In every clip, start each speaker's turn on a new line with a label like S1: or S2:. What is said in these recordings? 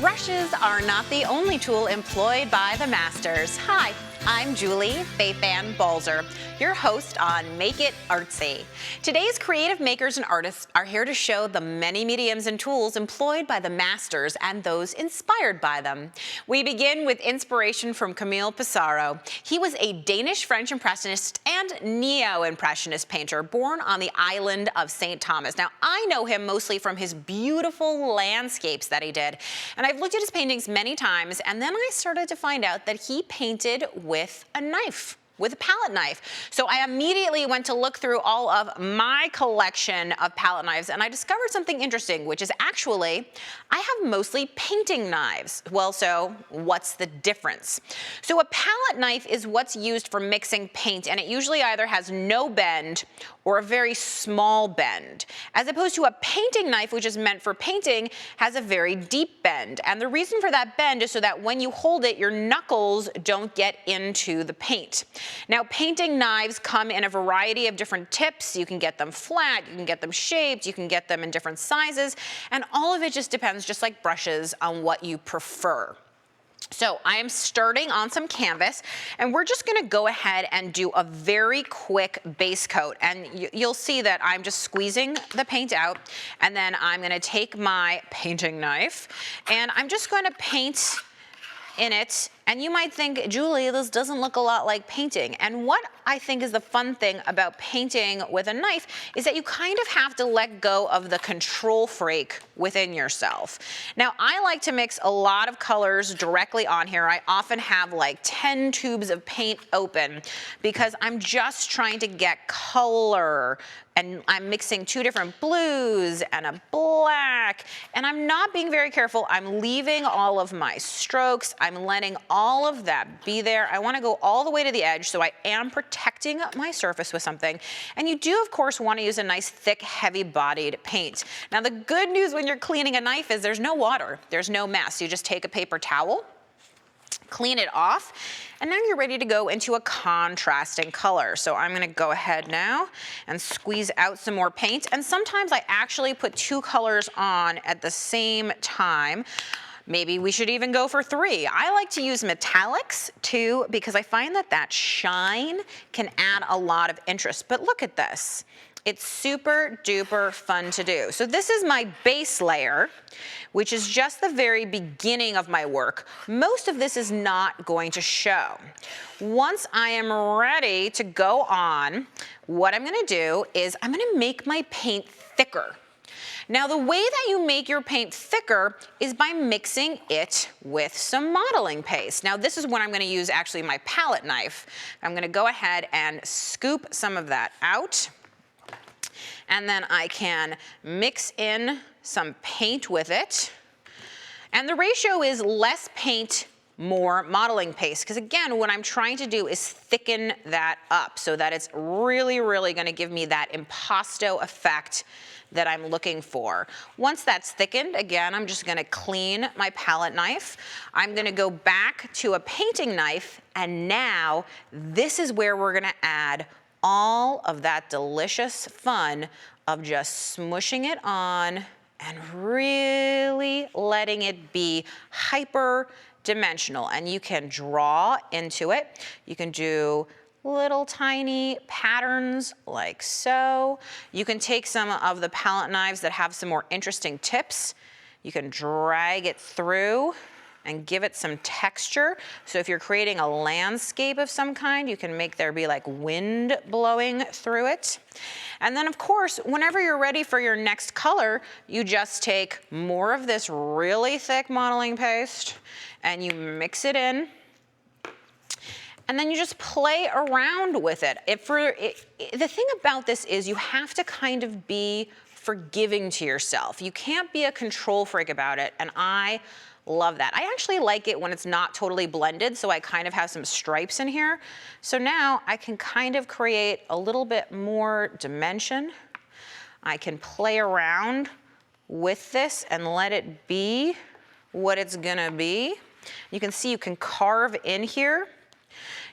S1: Brushes are not the only tool employed by the masters. Hi, I'm Julie Fei Fan Balzer, your host on Make It Artsy. Today's creative makers and artists are here to show the many mediums and tools employed by the masters and those inspired by them. We begin with inspiration from Camille Pissarro. He was a Danish French Impressionist and Neo-Impressionist painter born on the island of St. Thomas. Now, I know him mostly from his beautiful landscapes that he did, and I've looked at his paintings many times, and then I started to find out that he painted with a knife, with a palette knife. So I immediately went to look through all of my collection of palette knives, and I discovered something interesting, which is actually, I have mostly painting knives. Well, so what's the difference? So a palette knife is what's used for mixing paint, and it usually either has no bend or a very small bend, as opposed to a painting knife, which is meant for painting, has a very deep bend. And the reason for that bend is so that when you hold it, your knuckles don't get into the paint. Now, painting knives come in a variety of different tips. You can get them flat, you can get them shaped, you can get them in different sizes, and all of it just depends, just like brushes, on what you prefer. So I am starting on some canvas, and we're just gonna go ahead and do a very quick base coat. And you'll see that I'm just squeezing the paint out, and then I'm gonna take my painting knife, and I'm just gonna paint in it. And you might think, Julie, this doesn't look a lot like painting. And what I think is the fun thing about painting with a knife is that you kind of have to let go of the control freak within yourself. Now, I like to mix a lot of colors directly on here. I often have like 10 tubes of paint open because I'm just trying to get color, and I'm mixing two different blues and a black, and I'm not being very careful. I'm leaving all of my strokes. I'm letting all of that be there. I want to go all the way to the edge, so I am protecting my surface with something. And you do, of course, want to use a nice, thick, heavy-bodied paint. Now, the good news when you're cleaning a knife is there's no water. There's no mess. You just take a paper towel, clean it off, and now you're ready to go into a contrasting color. So I'm gonna go ahead now and squeeze out some more paint. And sometimes I actually put two colors on at the same time. Maybe we should even go for three. I like to use metallics too, because I find that that shine can add a lot of interest. But look at this. It's super duper fun to do. So this is my base layer, which is just the very beginning of my work. Most of this is not going to show. Once I am ready to go on, what I'm gonna do is I'm gonna make my paint thicker. Now, the way that you make your paint thicker is by mixing it with some modeling paste. Now, this is when I'm gonna use actually my palette knife. I'm gonna go ahead and scoop some of that out. And then I can mix in some paint with it. And the ratio is less paint, more modeling paste. Because again, what I'm trying to do is thicken that up so that it's really, really gonna give me that impasto effect that I'm looking for. Once that's thickened, again, I'm just gonna clean my palette knife. I'm gonna go back to a painting knife, and now this is where we're gonna add all of that delicious fun of just smushing it on and really letting it be hyper dimensional. And you can draw into it. You can do little tiny patterns like so. You can take some of the palette knives that have some more interesting tips. You can drag it through and give it some texture. So if you're creating a landscape of some kind, you can make there be like wind blowing through it. And then of course, whenever you're ready for your next color, you just take more of this really thick modeling paste and you mix it in. And then you just play around with it. The thing about this is you have to kind of be forgiving to yourself. You can't be a control freak about it, and I love that. I actually like it when it's not totally blended, so I kind of have some stripes in here. So now I can kind of create a little bit more dimension. I can play around with this and let it be what it's gonna be. You can see you can carve in here.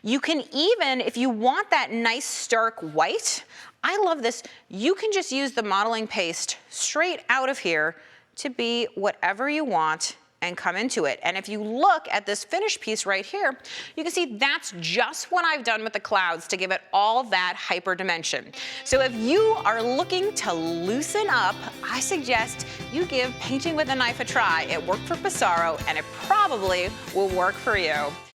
S1: You can even, if you want that nice stark white, I love this, you can just use the modeling paste straight out of here to be whatever you want and come into it. And if you look at this finished piece right here, you can see that's just what I've done with the clouds to give it all that hyper dimension. So if you are looking to loosen up, I suggest you give painting with a knife a try. It worked for Pissarro and it probably will work for you.